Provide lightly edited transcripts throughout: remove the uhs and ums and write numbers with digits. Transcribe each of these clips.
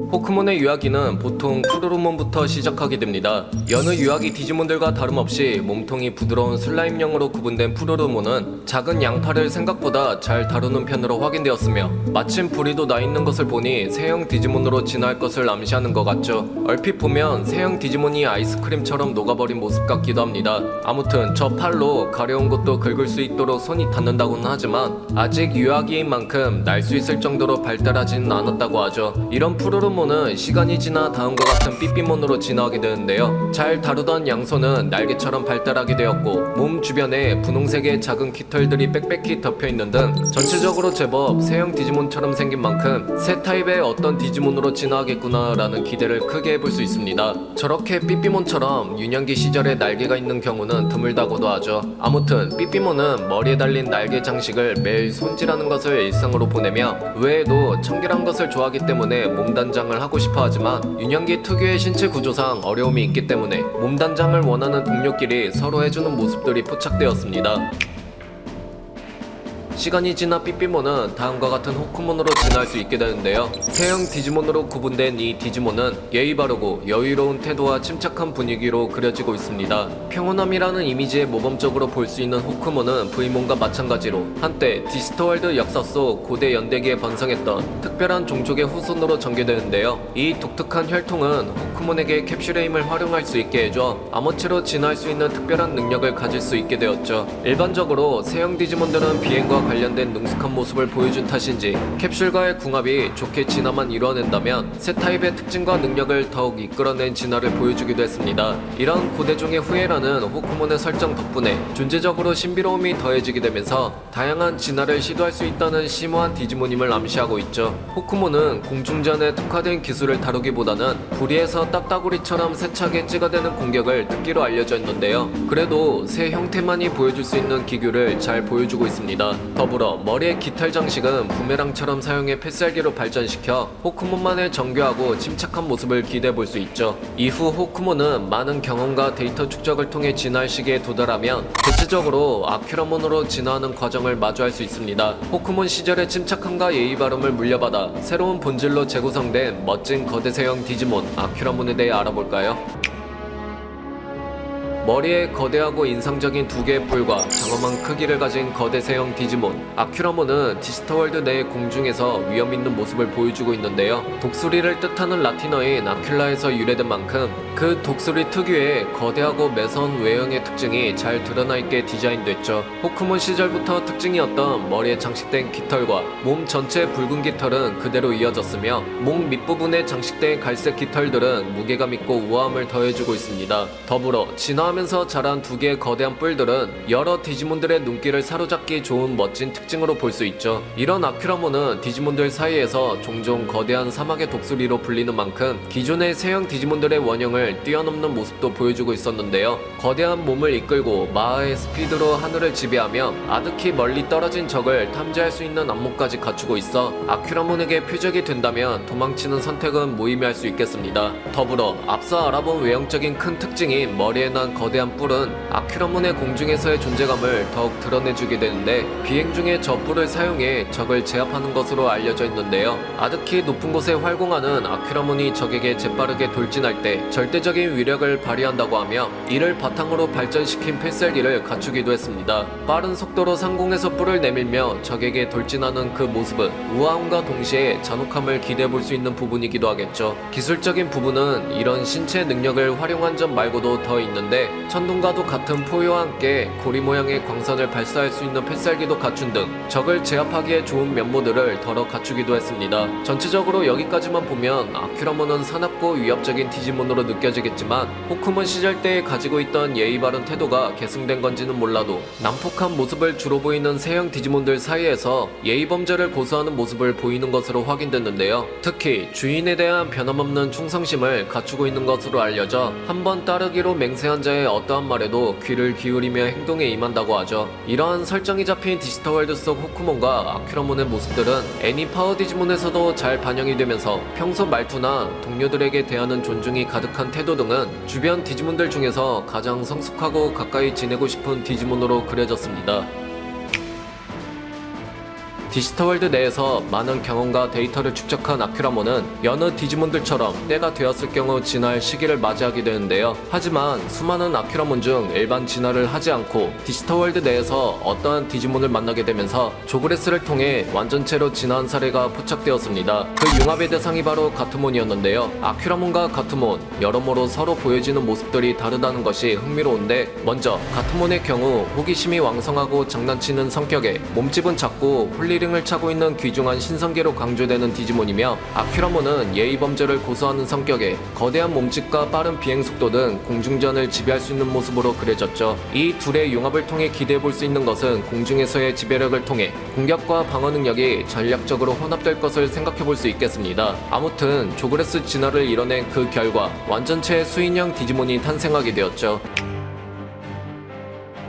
포크몬의 유아기는 보통 푸르르몬부터 시작하게 됩니다. 여느 유아기 디지몬들과 다름없이 몸통이 부드러운 슬라임형으로 구분된 푸르르몬은 작은 양팔을 생각보다 잘 다루는 편으로 확인되었으며 마침 부리도 나 있는 것을 보니 새형 디지몬으로 진화할 것을 암시하는 것 같죠. 얼핏 보면 새형 디지몬이 아이스크림처럼 녹아버린 모습 같기도 합니다. 아무튼 저 팔로 가려운 곳도 긁을 수 있도록 손이 닿는다고는 하지만 아직 유아기인 만큼 날 수 있을 정도로 발달하지는 않았다고 하죠. 이런 푸르르몬은 시간이 지나 다음과 같은 삐삐몬으로 진화하게 되는데요. 잘 다루던 양손은 날개처럼 발달하게 되었고 몸 주변에 분홍색의 작은 깃털들이 빽빽히 덮여있는 등 전체적으로 제법 새형 디지몬처럼 생긴 만큼 새 타입의 어떤 디지몬으로 진화하겠구나 라는 기대를 크게 해볼 수 있습니다. 저렇게 삐삐몬처럼 유년기 시절에 날개가 있는 경우는 드물다고도 하죠. 아무튼 삐삐몬은 머리에 달린 날개 장식을 매일 손질하는 것을 일상으로 보내며 외에도 청결한 것을 좋아하기 때문에 몸단장을 하고 싶어 하지만 유년기 특유의 신체 구조상 어려움이 있기 때문에 몸단장을 원하는 동료끼리 서로 해주는 모습들이 포착되었습니다. 시간이 지나 삐삐몬은 다음과 같은 호크몬으로 진화할 수 있게 되는데요. 새형 디지몬으로 구분된 이 디지몬은 예의 바르고 여유로운 태도와 침착한 분위기로 그려지고 있습니다. 평온함이라는 이미지에 모범적으로 볼 수 있는 호크몬은 V몬과 마찬가지로 한때 디스터월드 역사 속 고대 연대기에 번성했던 특별한 종족의 후손으로 전개되는데요. 이 독특한 혈통은 호크몬에게 캡슐의 힘을 활용할 수 있게 해줘 암호체로 진화할 수 있는 특별한 능력을 가질 수 있게 되었죠. 일반적으로 새형 디지몬들은 비행과 관련된 능숙한 모습을 보여준 탓인지 캡슐과의 궁합이 좋게 진화만 이루어낸다면 새 타입의 특징과 능력을 더욱 이끌어낸 진화를 보여주기도 했습니다. 이런 고대종의 후예라는 호크몬의 설정 덕분에 존재적으로 신비로움이 더해지게 되면서 다양한 진화를 시도할 수 있다는 심오한 디지몬임을 암시하고 있죠. 호크몬은 공중전에 특화된 기술을 다루기보다는 부리에서 딱따구리처럼 세차게 찌가대는 공격을 특기로 알려져 있는데요. 그래도 새 형태만이 보여줄 수 있는 기교를 잘 보여주고 있습니다. 더불어 머리의 깃털 장식은 부메랑처럼 사용해 필살기로 발전시켜 호크몬만의 정교하고 침착한 모습을 기대해볼 수 있죠. 이후 호크몬은 많은 경험과 데이터 축적을 통해 진화할 시기에 도달하면 대체적으로 아큐라몬으로 진화하는 과정을 마주할 수 있습니다. 호크몬 시절의 침착함과 예의 바름을 물려받아 새로운 본질로 재구성된 멋진 거대새형 디지몬 아큐라몬에 대해 알아볼까요? 머리에 거대하고 인상적인 두 개의 뿔과 장엄한 크기를 가진 거대 새형 디지몬 아큐라몬은 디스터월드 내 공중에서 위험 있는 모습을 보여주고 있는데요. 독수리를 뜻하는 라틴어인 아큘라에서 유래된 만큼 그 독수리 특유의 거대하고 매서운 외형의 특징이 잘 드러나 있게 디자인됐죠. 호크몬 시절부터 특징이었던 머리에 장식된 깃털과 몸 전체의 붉은 깃털은 그대로 이어졌으며 목 밑부분에 장식된 갈색 깃털들은 무게감 있고 우아함을 더해주고 있습니다. 더불어 진화하면서 자란 두 개의 거대한 뿔들은 여러 디지몬들의 눈길을 사로잡기 좋은 멋진 특징으로 볼 수 있죠. 이런 아큐라몬은 디지몬들 사이에서 종종 거대한 사막의 독수리로 불리는 만큼 기존의 새형 디지몬들의 원형을 뛰어넘는 모습도 보여주고 있었는데요. 거대한 몸을 이끌고 마하의 스피드로 하늘을 지배하며 아득히 멀리 떨어진 적을 탐지할 수 있는 안목까지 갖추고 있어 아큐라몬에게 표적이 된다면 도망치는 선택은 무의미할 수 있겠습니다. 더불어 앞서 알아본 외형적인 큰 특징인 머리에 난 거대한 뿔은 아큐라몬의 공중에서의 존재감을 더욱 드러내주게 되는데 비행 중에 저 뿔을 사용해 적을 제압하는 것으로 알려져 있는데요. 아득히 높은 곳에 활공하는 아큐라몬이 적에게 재빠르게 돌진할 때 절대적인 위력을 발휘한다고 하며 이를 바탕으로 발전시킨 필살기를 갖추기도 했습니다. 빠른 속도로 상공에서 뿔을 내밀며 적에게 돌진하는 그 모습은 우아함과 동시에 잔혹함을 기대해볼 수 있는 부분이기도 하겠죠. 기술적인 부분은 이런 신체 능력을 활용한 점 말고도 더 있는데 천둥과도 같은 포효와 함께 고리 모양의 광선을 발사할 수 있는 필살기도 갖춘 등 적을 제압하기에 좋은 면모들을 덜어 갖추기도 했습니다. 전체적으로 여기까지만 보면 아큐라몬은 사납고 위협적인 디지몬으로 느껴지겠지만 호크몬 시절 때 가지고 있던 예의 바른 태도가 계승된 건지는 몰라도 난폭한 모습을 주로 보이는 새형 디지몬들 사이에서 예의 범죄를 고수하는 모습을 보이는 것으로 확인됐는데요. 특히 주인에 대한 변함없는 충성심을 갖추고 있는 것으로 알려져 한번 따르기로 맹세한 자의 어떠한 말에도 귀를 기울이며 행동에 임한다고 하죠. 이러한 설정이 잡힌 디지털월드 속 호크몬과 아큐라몬의 모습들은 애니 파워 디지몬에서도 잘 반영이 되면서 평소 말투나 동료들에게 대하는 존중이 가득한 태도 등은 주변 디지몬들 중에서 가장 성숙하고 가까이 지내고 싶은 디지몬으로 그려졌습니다. 디지털월드 내에서 많은 경험과 데이터를 축적한 아큐라몬은 여느 디지몬들처럼 때가 되었을 경우 진화할 시기를 맞이하게 되는데요. 하지만 수많은 아큐라몬 중 일반 진화를 하지 않고 디지털월드 내에서 어떠한 디지몬을 만나게 되면서 조그레스를 통해 완전체로 진화한 사례가 포착되었습니다. 그 융합의 대상이 바로 가트몬이었는데요. 아큐라몬과 가트몬, 여러모로 서로 보여지는 모습들이 다르다는 것이 흥미로운데, 먼저 가트몬의 경우 호기심이 왕성하고 장난치는 성격에 몸집은 작고 홀리링을 차고 있는 귀중한 신성계로 강조되는 디지몬이며, 아큐라몬은 예의범죄를 고수하는 성격에 거대한 몸집과 빠른 비행 속도 등 공중전을 지배할 수 있는 모습으로 그려졌죠. 이 둘의 융합을 통해 기대해볼 수 있는 것은 공중에서의 지배력을 통해 공격과 방어 능력이 전략적으로 혼합될 것을 생각해볼 수 있겠습니다. 아무튼 조그레스 진화를 이뤄낸 그 결과 완전체의 수인형 디지몬이 탄생하게 되었죠.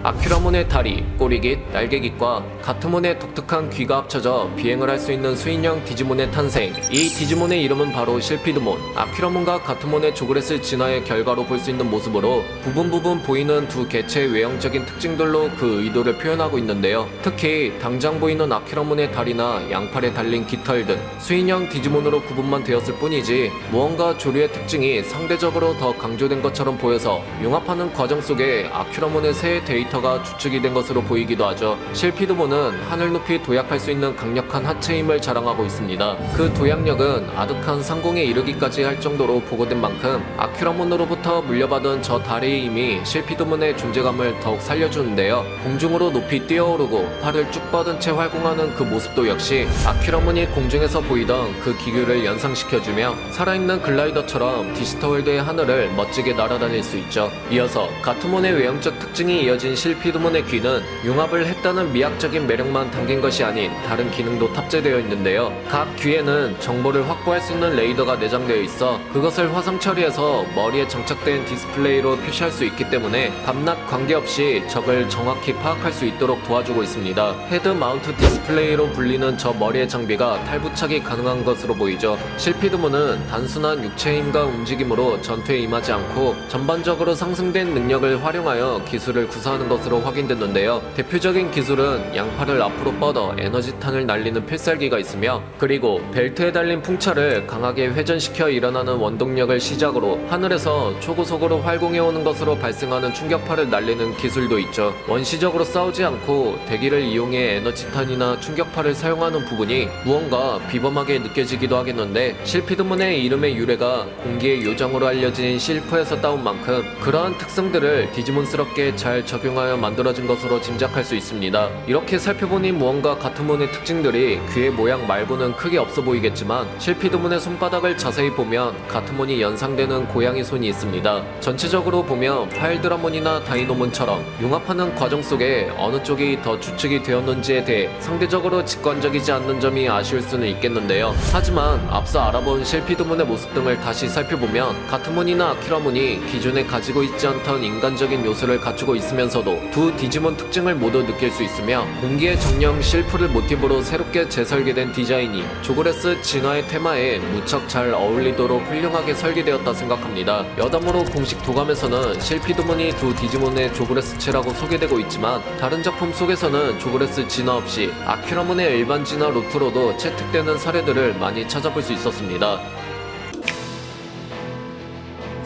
아큐라몬의 다리, 꼬리깃, 날개깃과 가트몬의 독특한 귀가 합쳐져 비행을 할 수 있는 수인형 디지몬의 탄생. 이 디지몬의 이름은 바로 실피드몬. 아큐라몬과 가트몬의 조그레스 진화의 결과로 볼 수 있는 모습으로 부분 보이는 두 개체의 외형적인 특징들로 그 의도를 표현하고 있는데요. 특히 당장 보이는 아큐라몬의 다리나 양팔에 달린 깃털 등 수인형 디지몬으로 구분만 되었을 뿐이지 무언가 조류의 특징이 상대적으로 더 강조된 것처럼 보여서 융합하는 과정 속에 아큐라몬의 새 데이터가 추측이 된 것으로 보이기도 하죠. 실피드몬은 하늘 높이 도약할 수 있는 강력한 하체 힘을 자랑하고 있습니다. 그 도약력은 아득한 상공에 이르기까지 할 정도로 보고된 만큼 아큐라몬으로부터 물려받은 저 다리의 힘이 실피드몬의 존재감을 더욱 살려주는데요. 공중으로 높이 뛰어오르고 팔을 쭉 뻗은 채 활공하는 그 모습도 역시 아큐라몬이 공중에서 보이던 그 기교를 연상시켜주며 살아있는 글라이더처럼 디지털월드의 하늘을 멋지게 날아다닐 수 있죠. 이어서 가트몬의 외형적 특징이 이어진 실피드몬의 귀는 융합을 했다는 미학적인 매력만 담긴 것이 아닌 다른 기능도 탑재되어 있는데요. 각 귀에는 정보를 확보할 수 있는 레이더가 내장되어 있어 그것을 화상 처리해서 머리에 장착된 디스플레이로 표시할 수 있기 때문에 밤낮 관계없이 적을 정확히 파악할 수 있도록 도와주고 있습니다. 헤드 마운트 디스플레이로 불리는 저 머리의 장비가 탈부착이 가능한 것으로 보이죠. 실피드몬은 단순한 육체의 힘과 움직임으로 전투에 임하지 않고 전반적으로 상승된 능력을 활용하여 기술을 구사하는 것으로 확인됐는데요. 대표적인 기술은 양팔을 앞으로 뻗어 에너지탄을 날리는 필살기가 있으며, 그리고 벨트에 달린 풍차를 강하게 회전시켜 일어나는 원동력을 시작으로 하늘에서 초고속으로 활공해오는 것으로 발생하는 충격파를 날리는 기술도 있죠. 원시적으로 싸우지 않고 대기를 이용해 에너지탄이나 충격파를 사용하는 부분이 무언가 비범하게 느껴지기도 하겠는데, 실피드몬의 이름의 유래가 공기의 요정으로 알려진 실프에서 따온 만큼 그러한 특성들을 디지몬스럽게 잘 적용하여 만들어진 것으로 짐작할 수 있습니다. 이렇게 살펴보니 무언가 가트몬의 특징들이 귀의 모양 말고는 크게 없어 보이겠지만, 실피드몬의 손바닥을 자세히 보면 가트몬이 연상되는 고양이 손이 있습니다. 전체적으로 보면 파일드라몬이나 다이노몬처럼 융합하는 과정 속에 어느 쪽이 더 추측이 되었는지에 대해 상대적으로 직관적이지 않는 점이 아쉬울 수는 있겠는데요. 하지만 앞서 알아본 실피드몬의 모습 등을 다시 살펴보면 가트몬이나 아큐라몬이 기존에 가지고 있지 않던 인간적인 요소를 갖추고 있으면서도 두 디지몬 특징을 모두 느낄 수 있으며, 공기의 정령 실프를 모티브로 새롭게 재설계된 디자인이 조그레스 진화의 테마에 무척 잘 어울리도록 훌륭하게 설계되었다 생각합니다. 여담으로 공식 도감에서는 실피드몬이 두 디지몬의 조그레스체라고 소개되고 있지만, 다른 작품 속에서는 조그레스 진화 없이 아큐라몬의 일반 진화 루트로도 채택되는 사례들을 많이 찾아볼 수 있었습니다.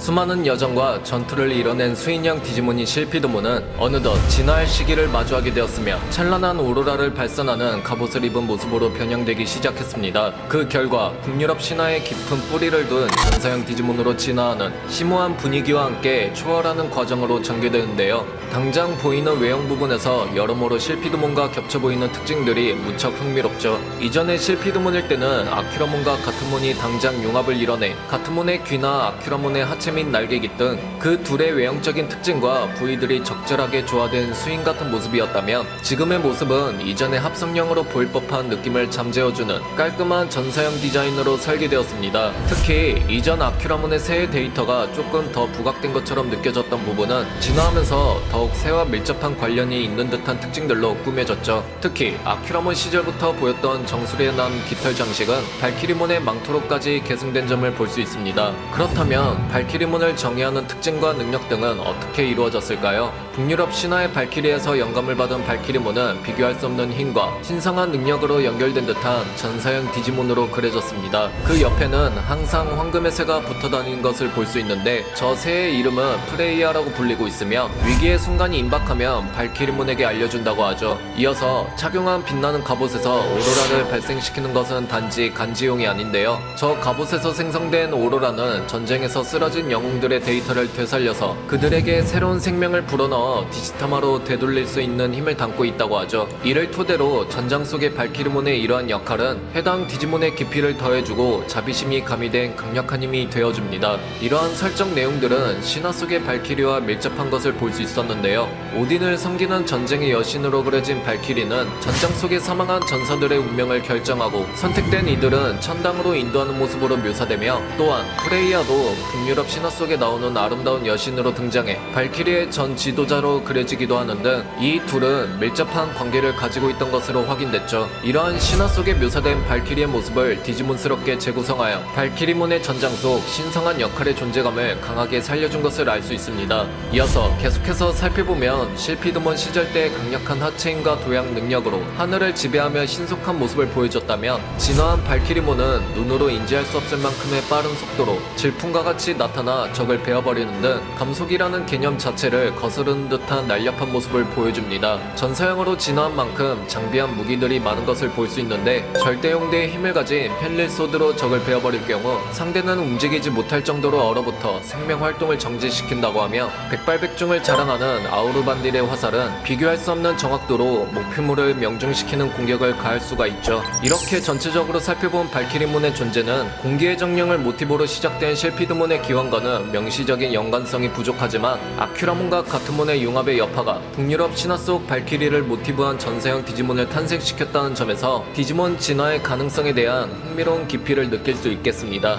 수많은 여정과 전투를 이뤄낸 수인형 디지몬인 실피드몬은 어느덧 진화할 시기를 마주하게 되었으며 찬란한 오로라를 발산하는 갑옷을 입은 모습으로 변형되기 시작했습니다. 그 결과 북유럽 신화에 깊은 뿌리를 둔 전사형 디지몬으로 진화하는 심오한 분위기와 함께 초월하는 과정으로 전개되는데요. 당장 보이는 외형 부분에서 여러모로 실피드몬과 겹쳐 보이는 특징들이 무척 흥미롭죠. 이전의 실피드몬일 때는 아큐라몬과 가트몬이 당장 융합을 이뤄내 가트몬의 귀나 아큐라몬의 하체 및 날개깃 등 그 둘의 외형적인 특징과 부위들이 적절하게 조화된 수인 같은 모습이었다면, 지금의 모습은 이전의 합성형으로 보일 법한 느낌을 잠재워주는 깔끔한 전사형 디자인으로 설계되었습니다. 특히 이전 아큐라몬의 새의 데이터가 조금 더 부각된 것처럼 느껴졌던 부분은 진화하면서 더욱 새와 밀접한 관련이 있는 듯한 특징들로 꾸며졌죠. 특히 아큐라몬 시절부터 보였던 정수리에 난 깃털 장식은 발키리몬의 망토로까지 계승된 점을 볼 수 있습니다. 그렇다면 발키리 발키리문을 정의하는 특징과 능력 등은 어떻게 이루어졌을까요? 북유럽 신화의 발키리에서 영감을 받은 발키리문은 비교할 수 없는 힘과 신성한 능력으로 연결된 듯한 전사형 디지몬으로 그려졌습니다. 그 옆에는 항상 황금의 새가 붙어 다니는 것을 볼 수 있는데 저 새의 이름은 프레이아라고 불리고 있으며 위기의 순간이 임박하면 발키리문에게 알려준다고 하죠. 이어서 착용한 빛나는 갑옷에서 오로라를 발생시키는 것은 단지 간지용이 아닌데요. 저 갑옷에서 생성된 오로라는 전쟁에서 쓰러진 영웅들의 데이터를 되살려서 그들에게 새로운 생명을 불어넣어 디지타마로 되돌릴 수 있는 힘을 담고 있다고 하죠. 이를 토대로 전장 속의 발키리문의 이러한 역할은 해당 디지몬의 깊이를 더해주고 자비심이 가미된 강력한 힘이 되어줍니다. 이러한 설정 내용들은 신화 속의 발키리와 밀접한 것을 볼 수 있었는데요. 오딘을 섬기는 전쟁의 여신으로 그려진 발키리는 전장 속에 사망한 전사들의 운명을 결정하고 선택된 이들은 천당으로 인도하는 모습으로 묘사되며 또한 프레이아도 북유럽 신화 속에 나오는 아름다운 여신으로 등장해 발키리의 전 지도자로 그려지기도 하는 등 이 둘은 밀접한 관계를 가지고 있던 것으로 확인됐죠. 이러한 신화 속에 묘사된 발키리의 모습을 디지몬스럽게 재구성하여 발키리문의 전장 속 신성한 역할의 존재감을 강하게 살려준 것을 알 수 있습니다. 이어서 계속해서 살펴보면 실피드몬 시절 때의 강력한 하체힘과 도약 능력으로 하늘을 지배하며 신속한 모습을 보여줬다면 진화한 발키리몬은 눈으로 인지할 수 없을 만큼의 빠른 속도로 질풍과 같이 나타나 적을 베어버리는 등 감속이라는 개념 자체를 거스르는 듯한 날렵한 모습을 보여줍니다. 전사형으로 진화한 만큼 장비한 무기들이 많은 것을 볼 수 있는데 절대용대의 힘을 가진 펠릴소드로 적을 베어버릴 경우 상대는 움직이지 못할 정도로 얼어붙어 생명 활동을 정지시킨다고 하며 백발백중을 자랑하는 아우르반딜의 화살은 비교할 수 없는 정확도로 목표물을 명중시키는 공격을 가할 수가 있죠. 이렇게 전체적으로 살펴본 발키리문의 존재는 공기의 정령을 모티브로 시작된 실피드문의 기원과는 명시적인 연관성이 부족하지만 아큐라몬과 가트몬의 융합의 여파가 북유럽 신화 속 발키리를 모티브한 전사형 디지몬을 탄생시켰다는 점에서 디지몬 진화의 가능성에 대한 흥미로운 깊이를 느낄 수 있겠습니다.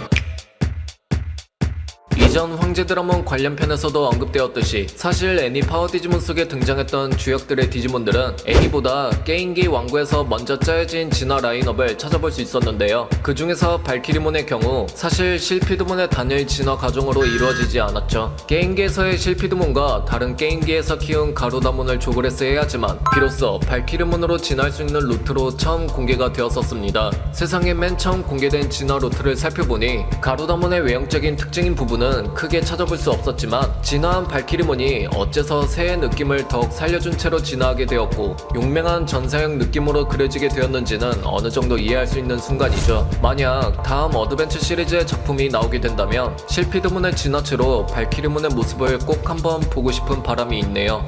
이전 황제 드라몬 관련편에서도 언급되었듯이 사실 애니 파워 디지몬 속에 등장했던 주역들의 디지몬들은 애니보다 게임기 왕국에서 먼저 짜여진 진화 라인업을 찾아볼 수 있었는데요. 그 중에서 발키리몬의 경우 사실 실피드몬의 단일 진화 과정으로 이루어지지 않았죠. 게임기에서의 실피드몬과 다른 게임기에서 키운 가루다몬을 조그레스해야 하지만 비로소 발키리몬으로 진화할 수 있는 루트로 처음 공개가 되었었습니다. 세상에 맨 처음 공개된 진화 루트를 살펴보니 가루다몬의 외형적인 특징인 부분은 크게 찾아볼 수 없었지만 진화한 발키리몬이 어째서 새의 느낌을 더욱 살려준 채로 진화하게 되었고 용맹한 전사형 느낌으로 그려지게 되었는지는 어느 정도 이해할 수 있는 순간이죠. 만약 다음 어드벤처 시리즈의 작품이 나오게 된다면 실피드문의 진화체로 발키리문의 모습을 꼭 한번 보고 싶은 바람이 있네요.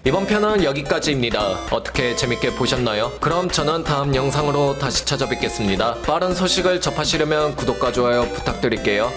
이번 편은 여기까지입니다. 어떻게 재밌게 보셨나요? 그럼 저는 다음 영상으로 다시 찾아뵙겠습니다. 빠른 소식을 접하시려면 구독과 좋아요 부탁드릴게요.